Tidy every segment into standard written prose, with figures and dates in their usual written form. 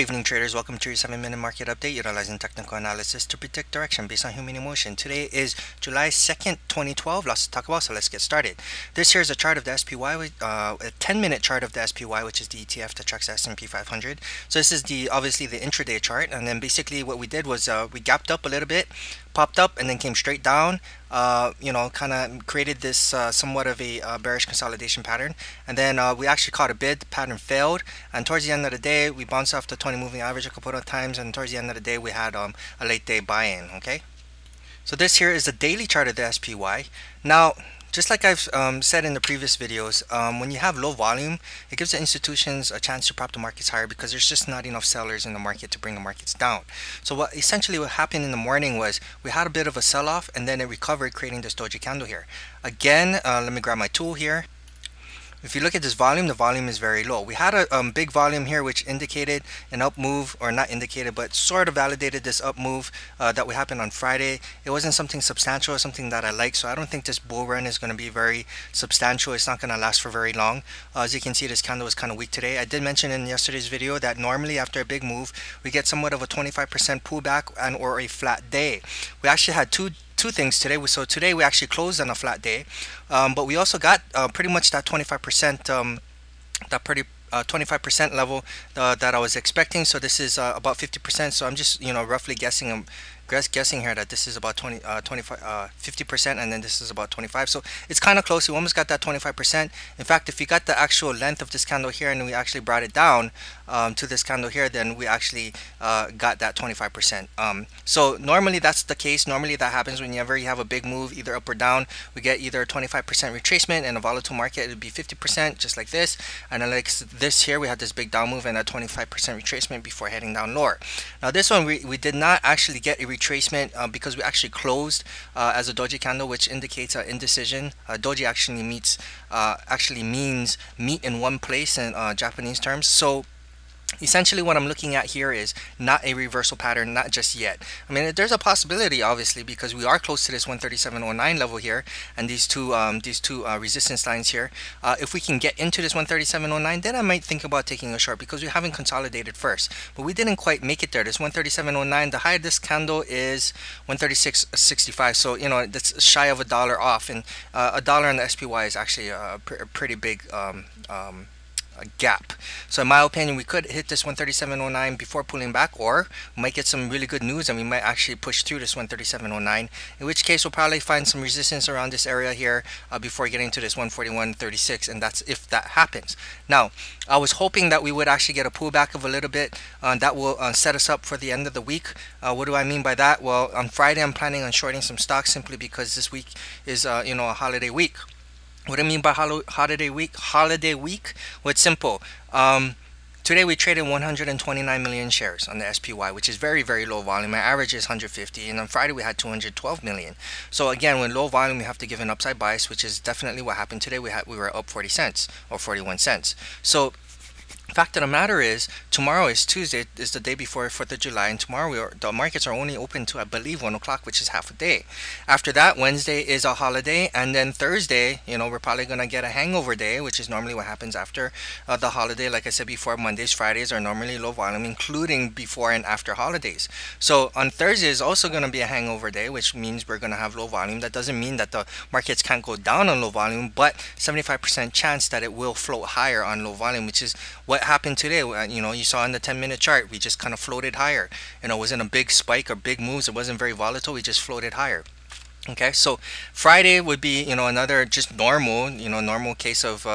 evening, traders. Welcome to your 7-minute market update utilizing technical analysis to predict direction based on human emotion. Today is July 2nd, 2012. Lots to talk about, so let's get started. This here is a chart of the SPY, a 10-minute chart of the SPY, which is the ETF that tracks the S&P 500. So this is obviously the intraday chart, and then basically what we did was we gapped up a little bit, popped up, and then came straight down. Kind of created this somewhat of a bearish consolidation pattern, and then we actually caught a bid. The pattern failed, and towards the end of the day we bounced off the 20 moving average a couple of times, and towards the end of the day we had a late day buy-in. Okay, so this here is the daily chart of the SPY. Now, just like I've said in the previous videos, when you have low volume, it gives the institutions a chance to prop the markets higher because there's just not enough sellers in the market to bring the markets down. So what happened in the morning was we had a bit of a sell-off, and then it recovered, creating this doji candle here. Again, let me grab my tool here. If you look at this volume, the volume is very low. We had a big volume here which indicated an up move, or not indicated, but sort of validated this up move that we happened on Friday. It wasn't something substantial, something that I like, so I don't think this bull run is going to be very substantial. It's not going to last for very long. As you can see, this candle was kind of weak today. I did mention in yesterday's video that normally after a big move, we get somewhat of a 25% pullback and or a flat day. We actually had two things today. So today we actually closed on a flat day, but we also got pretty much that 25%, that pretty 25% level that I was expecting. So this is about 50%. So I'm just roughly guessing here that this is about 50%, and then this is about 25. So it's kind of close. We almost got that 25%. In fact, if you got the actual length of this candle here and we actually brought it down to this candle here, then we actually got that 25%. So normally that's the case. Normally that happens whenever you have a big move, either up or down. We get either a 25% retracement. In a volatile market, it would be 50%, just like this. And then like this here, we had this big down move and a 25% retracement before heading down lower. Now this one, we did not actually get a retracement because we actually closed as a doji candle, which indicates indecision. Doji actually means meet in one place in Japanese terms. So essentially what I'm looking at here is not a reversal pattern, not just yet. I mean, there's a possibility, obviously, because we are close to this 137.09 level here, and these two resistance lines here. If we can get into this 137.09, then I might think about taking a short, because we haven't consolidated first, but we didn't quite make it there. This 137.09, the high of this candle is 136.65, so that's shy of $1 off, and $1 on the SPY is actually a pretty big a gap. So in my opinion, we could hit this 137.09 before pulling back, or we might get some really good news and we might actually push through this 137.09, in which case we'll probably find some resistance around this area here before getting to this 141.36, and that's if that happens. Now, I was hoping that we would actually get a pullback of a little bit that will set us up for the end of the week. What do I mean by that? Well, on Friday I'm planning on shorting some stocks, simply because this week is a holiday week. What I mean by holiday week? Well, it's simple. Today we traded 129 million shares on the SPY, which is very, very low volume. My average is 150, and on Friday we had 212 million. So again, with low volume, we have to give an upside bias, which is definitely what happened today. We were up 40 cents or 41 cents. So fact of the matter is, tomorrow is Tuesday, is the day before 4th of July, and tomorrow the markets are only open to, I believe, 1 o'clock, which is half a day. After that, Wednesday is a holiday, and then Thursday, we're probably going to get a hangover day, which is normally what happens after the holiday. Like I said before, Mondays, Fridays are normally low volume, including before and after holidays. So on Thursday is also going to be a hangover day, which means we're going to have low volume. That doesn't mean that the markets can't go down on low volume, but 75% chance that it will float higher on low volume, which is what happened today. You saw in the 10-minute chart, we just kind of floated higher. It wasn't a big spike or big moves. It wasn't very volatile. We just floated higher. Okay, so Friday would be another just normal case of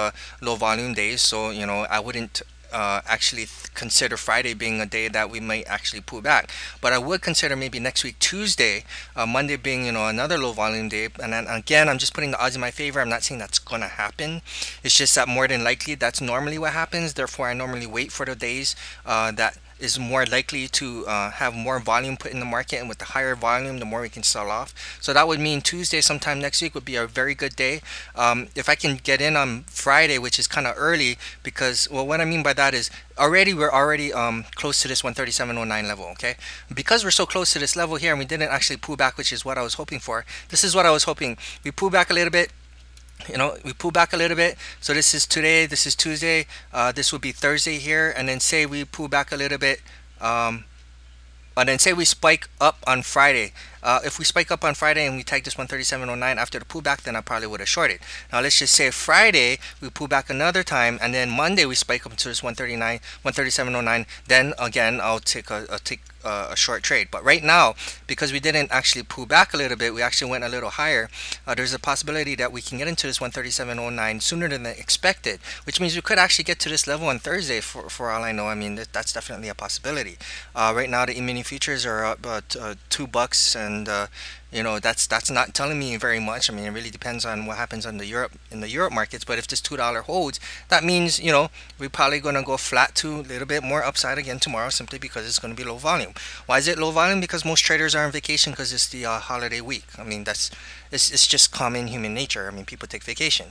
low volume days. So I wouldn't actually consider Friday being a day that we might actually pull back, but I would consider maybe next week Tuesday, Monday being another low volume day. And then again, I'm just putting the odds in my favor. I'm not saying that's gonna happen. It's just that more than likely that's normally what happens. Therefore, I normally wait for the days that is more likely to have more volume put in the market, and with the higher volume, the more we can sell off. So that would mean Tuesday sometime next week would be a very good day. If I can get in on Friday, which is kind of early, because, well, what I mean by that is we're already close to this 137.09 level. Okay, because we're so close to this level here and we didn't actually pull back, which is what I was hoping for. This is what I was hoping. We pull back a little bit, we pull back a little bit. So this is today, this is Tuesday, this would be Thursday here, and then say we pull back a little bit And then say we spike up on Friday. If we spike up on Friday and we take this 137.09 after the pullback, then I probably would have shorted. Now let's just say Friday we pull back another time, and then Monday we spike up to this 139, 137.09. Then again, I'll take a short trade. But right now, because we didn't actually pull back a little bit, we actually went a little higher. There's a possibility that we can get into this 137.09 sooner than expected, which means we could actually get to this level on Thursday. For all I know, I mean that's definitely a possibility. Right now, the E-mini futures are up $2, and that's not telling me very much. I mean, it really depends on what happens on the Europe markets. But if this $2 holds, that means we're probably going to go flat to a little bit more upside again tomorrow, simply because it's going to be low volume. Why is it low volume? Because most traders are on vacation because it's the holiday week. I mean, it's just common human nature. I mean, people take vacation.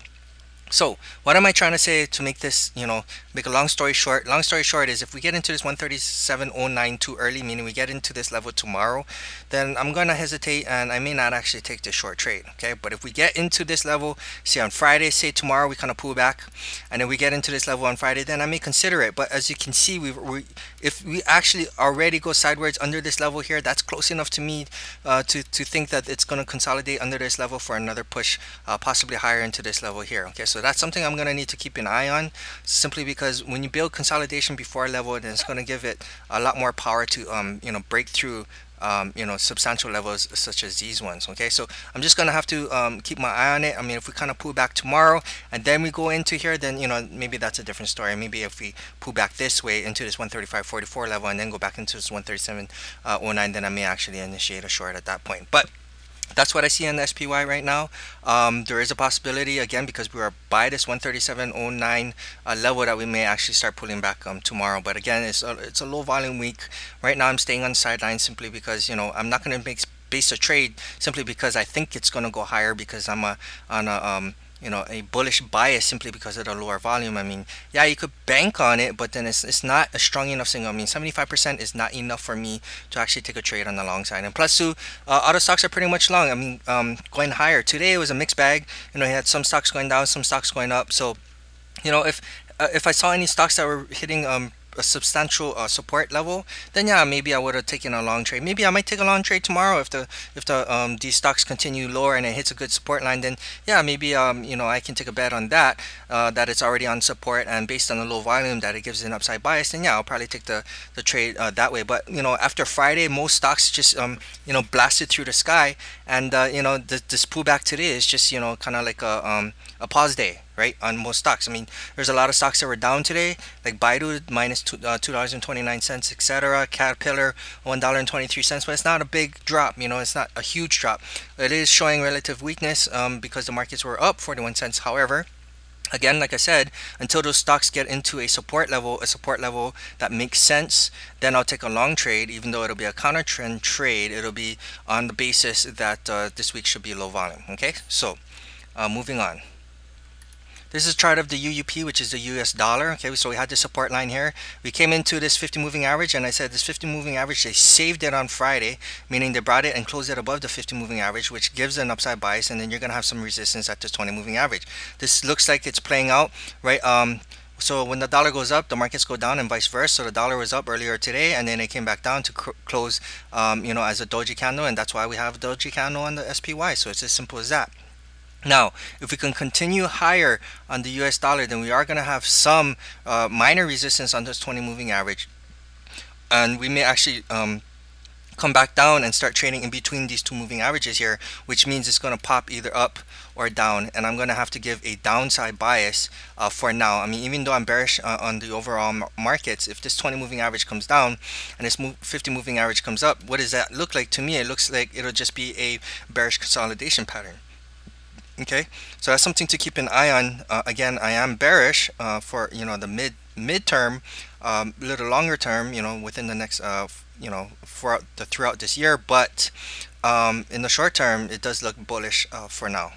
So, what am I trying to say to make this, make a long story short? Long story short is if we get into this 137.09 too early, meaning we get into this level tomorrow, then I'm going to hesitate and I may not actually take this short trade, okay? But if we get into this level, say on Friday, say tomorrow, we kind of pull back, and then we get into this level on Friday, then I may consider it. But as you can see, if we actually already go sideways under this level here, that's close enough to me to think that it's going to consolidate under this level for another push, possibly higher into this level here, okay? So that's something I'm going to need to keep an eye on, simply because when you build consolidation before a level, then it's going to give it a lot more power to break through substantial levels such as these ones. Okay, so I'm just gonna have to keep my eye on it. I mean, if we kind of pull back tomorrow and then we go into here, then maybe that's a different story. Maybe if we pull back this way into this 135.44 level and then go back into this 137.09, then I may actually initiate a short at that point. But that's what I see on the SPY right now. There is a possibility, again, because we are by this 137.09 level, that we may actually start pulling back tomorrow. But again, it's a low volume week. Right now I'm staying on the sidelines simply because I'm not going to base a trade simply because I think it's going to go higher, because I'm on a bullish bias simply because of the lower volume. I mean, yeah, you could bank on it, but then it's not a strong enough signal. I mean, 75% is not enough for me to actually take a trade on the long side. And plus, too, auto stocks are pretty much long. I mean, going higher. Today it was a mixed bag. You had some stocks going down, some stocks going up. So, if I saw any stocks that were hitting a substantial support level, then yeah, maybe I would have taken a long trade. Maybe I might take a long trade tomorrow if the these stocks continue lower and it hits a good support line. Then yeah, maybe I can take a bet on that, that it's already on support, and based on the low volume that it gives an upside bias. Then yeah, I'll probably take the trade that way. But after Friday, most stocks just blasted through the sky, and this pullback today is just kind of like a pause day, right, on most stocks. I mean, there's a lot of stocks that were down today, like Baidu minus $2.29, etc. Caterpillar $1.23, but it's not a big drop. It's not a huge drop. It is showing relative weakness because the markets were up 41 cents. However, again, like I said, until those stocks get into a support level that makes sense, then I'll take a long trade. Even though it'll be a counter trend trade, it'll be on the basis that this week should be low volume. Okay, so moving on. This is a chart of the UUP, which is the US dollar. Okay, so we had the support line here. We came into this 50 moving average, and I said this 50 moving average, they saved it on Friday, meaning they brought it and closed it above the 50 moving average, which gives an upside bias, and then you're going to have some resistance at this 20 moving average. This looks like it's playing out, right? So when the dollar goes up, the markets go down, and vice versa. So the dollar was up earlier today, and then it came back down to close, as a doji candle, and that's why we have a doji candle on the SPY. So it's as simple as that. Now, if we can continue higher on the US dollar, then we are going to have some minor resistance on this 20 moving average. And we may actually come back down and start trading in between these two moving averages here, which means it's going to pop either up or down. And I'm going to have to give a downside bias for now. I mean, even though I'm bearish on the overall markets, if this 20 moving average comes down and this 50 moving average comes up, what does that look like? To me, it looks like it'll just be a bearish consolidation pattern. Okay, so that's something to keep an eye on. Again, I am bearish for the midterm, little longer term, within the next throughout this year. But in the short term, it does look bullish for now.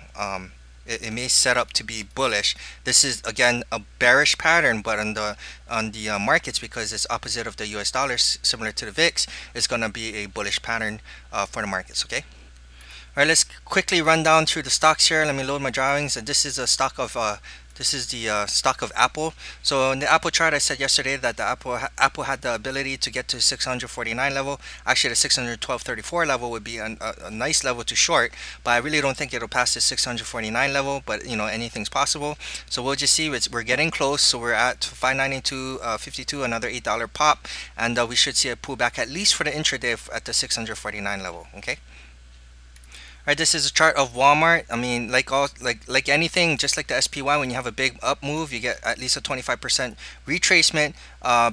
It may set up to be bullish. This is again a bearish pattern, but on the markets, because it's opposite of the US dollar, similar to the VIX, it's going to be a bullish pattern for the markets. Okay. All right, let's quickly run down through the stocks here. Let me load my drawings. And this is a stock of This is the stock of Apple. So in the Apple chart, I said yesterday that the Apple had the ability to get to 649 level. Actually, the 612.34 level would be a nice level to short, but I really don't think it'll pass the 649 level. But anything's possible. So we'll just see. We're getting close. So we're at 592.52, another $8 pop, and we should see a pullback at least for the intraday at the 649 level. Okay. Right, this is a chart of Walmart. I mean, like anything, just like the SPY, when you have a big up move, you get at least a 25% retracement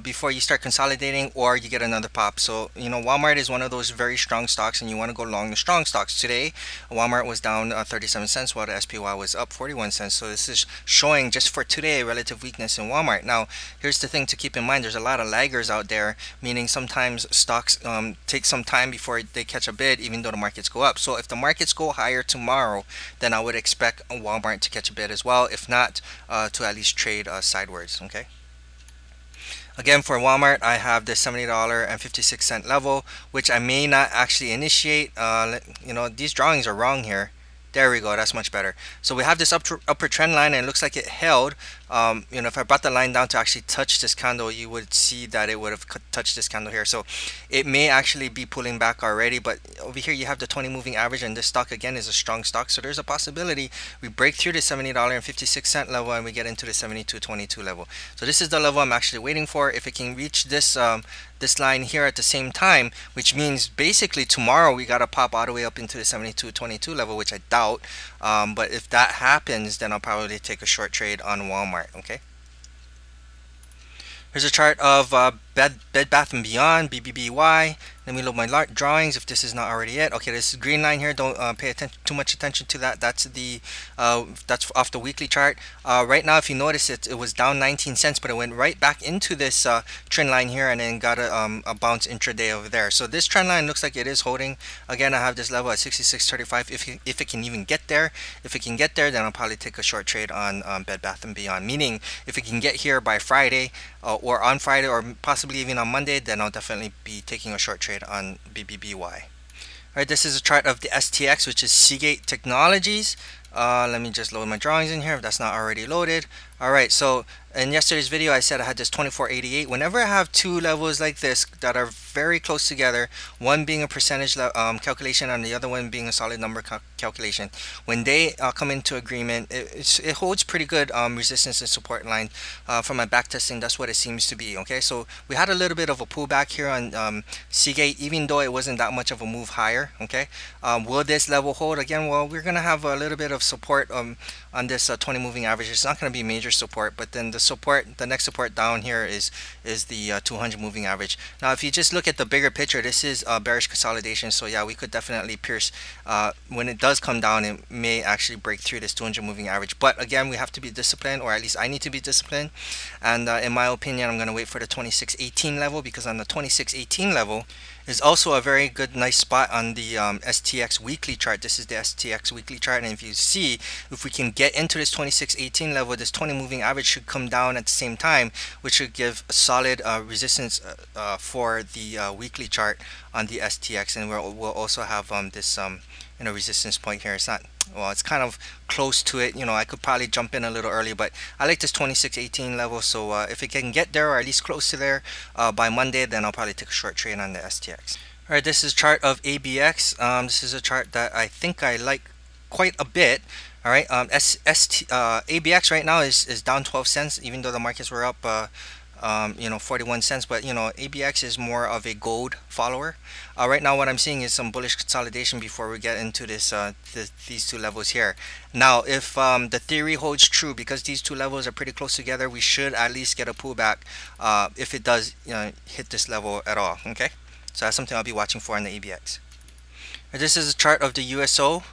before you start consolidating, or you get another pop. So Walmart is one of those very strong stocks, and you want to go long the strong stocks. Today, Walmart was down 37 cents, while the SPY was up 41 cents. So this is showing just for today relative weakness in Walmart. Now, here's the thing to keep in mind: there's a lot of laggers out there, meaning sometimes stocks take some time before they catch a bid, even though the markets go up. So if the markets go higher tomorrow, then I would expect Walmart to catch a bid as well. If not, to at least trade sideways. Okay. Again, for Walmart, I have the $70.56 level, which I may not actually initiate. These drawings are wrong here. There we go. That's much better. So we have this upper trend line, and it looks like it held. If I brought the line down to actually touch this candle, you would see that it would have touched this candle here. So it may actually be pulling back already. But over here, you have the 20 moving average, and this stock again is a strong stock. So there's a possibility we break through the $70.56 level and we get into the 72.22 level. So this is the level I'm actually waiting for. If it can reach this line here at the same time, which means basically tomorrow we got to pop all the way up into the 72.22 level, which I doubt. But if that happens, then I'll probably take a short trade on Walmart. Okay. Here's a chart of Bed Bath and Beyond, BBBY. Let me load my drawings if this is not already it. Okay, this is green line here. Don't pay too much attention to that. That's that's off the weekly chart. Right now, if you notice, it was down 19 cents, but it went right back into this trend line here, and then got a bounce intraday over there. So this trend line looks like it is holding. Again, I have this level at 66.35. If it can even get there, then I'll probably take a short trade on Bed Bath and Beyond. Meaning, if it can get here by Friday, or on Friday, or possibly even on Monday, then I'll definitely be taking a short trade on BBBY. Alright, this is a chart of the STX, which is Seagate Technologies. Let me just load my drawings in here if that's not already loaded. Alright, so in yesterday's video I said I had this 2488. Whenever I have two levels like this that are very close together, one being a percentage calculation and the other one being a solid number calculation, when they come into agreement, it holds pretty good resistance and support line. From my back testing, that's what it seems to be. Okay, so we had a little bit of a pullback here on Seagate, even though it wasn't that much of a move higher. Okay, will this level hold again? Well, we're gonna have a little bit of support on this 20 moving average. It's not going to be major support, but then the next support down here is the 200 moving average. Now, if you just look at the bigger picture, this is bearish consolidation. So yeah, we could definitely pierce. When it does come down, it may actually break through this 200 moving average. But again, we have to be disciplined, or at least I need to be disciplined. And in my opinion, I'm going to wait for the 2618 level, because on the 2618 level is also a very good nice spot on the STX weekly chart. This is the STX weekly chart, and if you see, if we can get into this 2618 level, this 20 moving average should come down at the same time, which should give a solid resistance for the weekly chart on the STX. And we'll also have this resistance point here. It's not, well, it's kind of close to it. I could probably jump in a little early, but I like this 2618 level. So if it can get there, or at least close to there by Monday, then I'll probably take a short trade on the STX. All right, this is a chart of ABX. This is a chart that I think I like quite a bit. All right, ABX right now is down 12 cents, even though the markets were up 41 cents. But ABX is more of a gold follower. Right now what I'm seeing is some bullish consolidation before we get into this these two levels here. Now, if the theory holds true, because these two levels are pretty close together, we should at least get a pullback if it does hit this level at all. Okay, so that's something I'll be watching for in the ABX. This is a chart of the USO.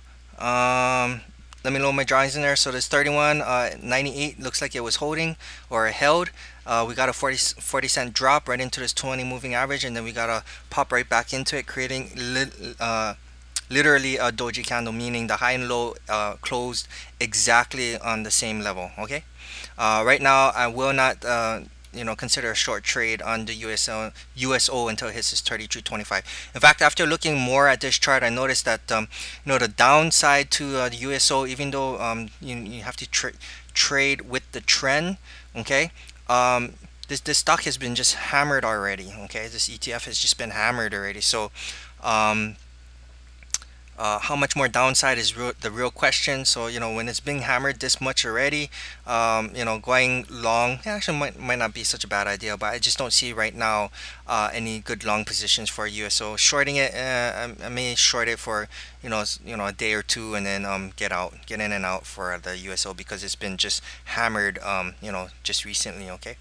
Let me load my drawings in there. So this 31.98 looks like it was holding or held. We got a 40 cent drop right into this 20 moving average, and then we got to pop right back into it, creating literally a doji candle, meaning the high and low closed exactly on the same level. Okay, right now I will not consider a short trade on the USO until it hits this 33.25. In fact, after looking more at this chart, I noticed that the downside to the USO, even though you have to trade with the trend, okay. This stock has been just hammered already. Okay, this ETF has just been hammered already. So, um, how much more downside is the real question. So when it's being hammered this much already, going long actually might not be such a bad idea. But I just don't see right now any good long positions for USO. Shorting it, I may short it for a day or two, and then get in and out for the USO because it's been just hammered just recently. Okay.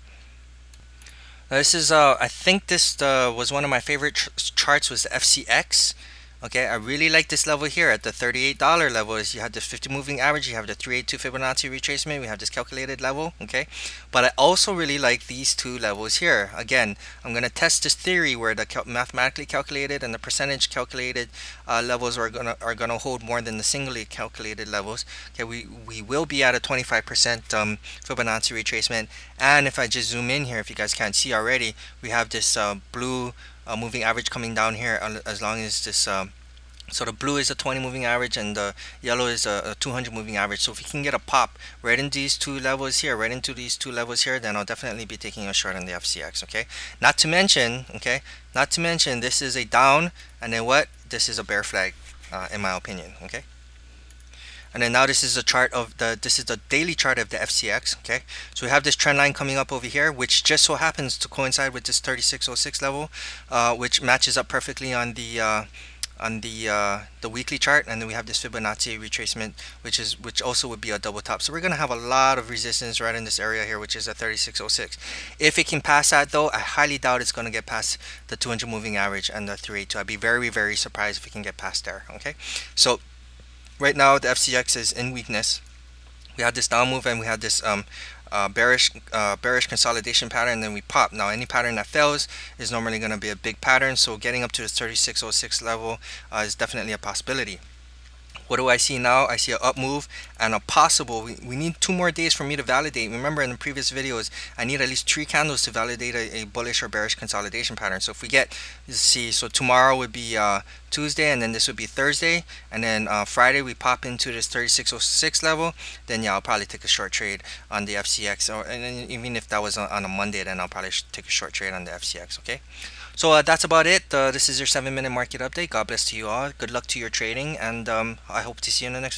This is I think this was one of my favorite charts was the FCX. Okay, I really like this level here at the $38 level. Is you have the 50 moving average, you have the 382 Fibonacci retracement, we have this calculated level. Okay, but I also really like these two levels here. Again, I'm gonna test this theory where the mathematically calculated and the percentage calculated levels are gonna hold more than the singly calculated levels. Okay, we will be at a 25% Fibonacci retracement, and if I just zoom in here, if you guys can't see already, we have this blue moving average coming down here as long as this so the blue is a 20 moving average and the yellow is a 200 moving average. So if we can get a pop right into these two levels here, then I'll definitely be taking a short on the FCX. Okay, not to mention this is a down, and then what, this is a bear flag in my opinion. Okay, and then now this is the daily chart of the FCX. Okay, so we have this trend line coming up over here, which just so happens to coincide with this 3606 level, which matches up perfectly on the weekly chart, and then we have this Fibonacci retracement, which also would be a double top. So we're gonna have a lot of resistance right in this area here, which is at 3606. If it can pass that though, I highly doubt it's gonna get past the 200 moving average and the 382. I'd be very, very surprised if it can get past there. Okay, so right now the FCX is in weakness. We had this down move and we had this bearish consolidation pattern, and then we pop. Now any pattern that fails is normally going to be a big pattern, so getting up to the 3606 level is definitely a possibility. What do I see now? I see an up move and a possible. We need 2 more days for me to validate. Remember in the previous videos, I need at least 3 candles to validate a bullish or bearish consolidation pattern. So if we get, so tomorrow would be Tuesday, and then this would be Thursday, and then Friday we pop into this 3606 level. Then yeah, I'll probably take a short trade on the FCX, and then even if that was on a Monday, then I'll probably take a short trade on the FCX. Okay. So that's about it. This is your 7-minute market update. God bless to you all. Good luck to your trading, and I hope to see you in the next video.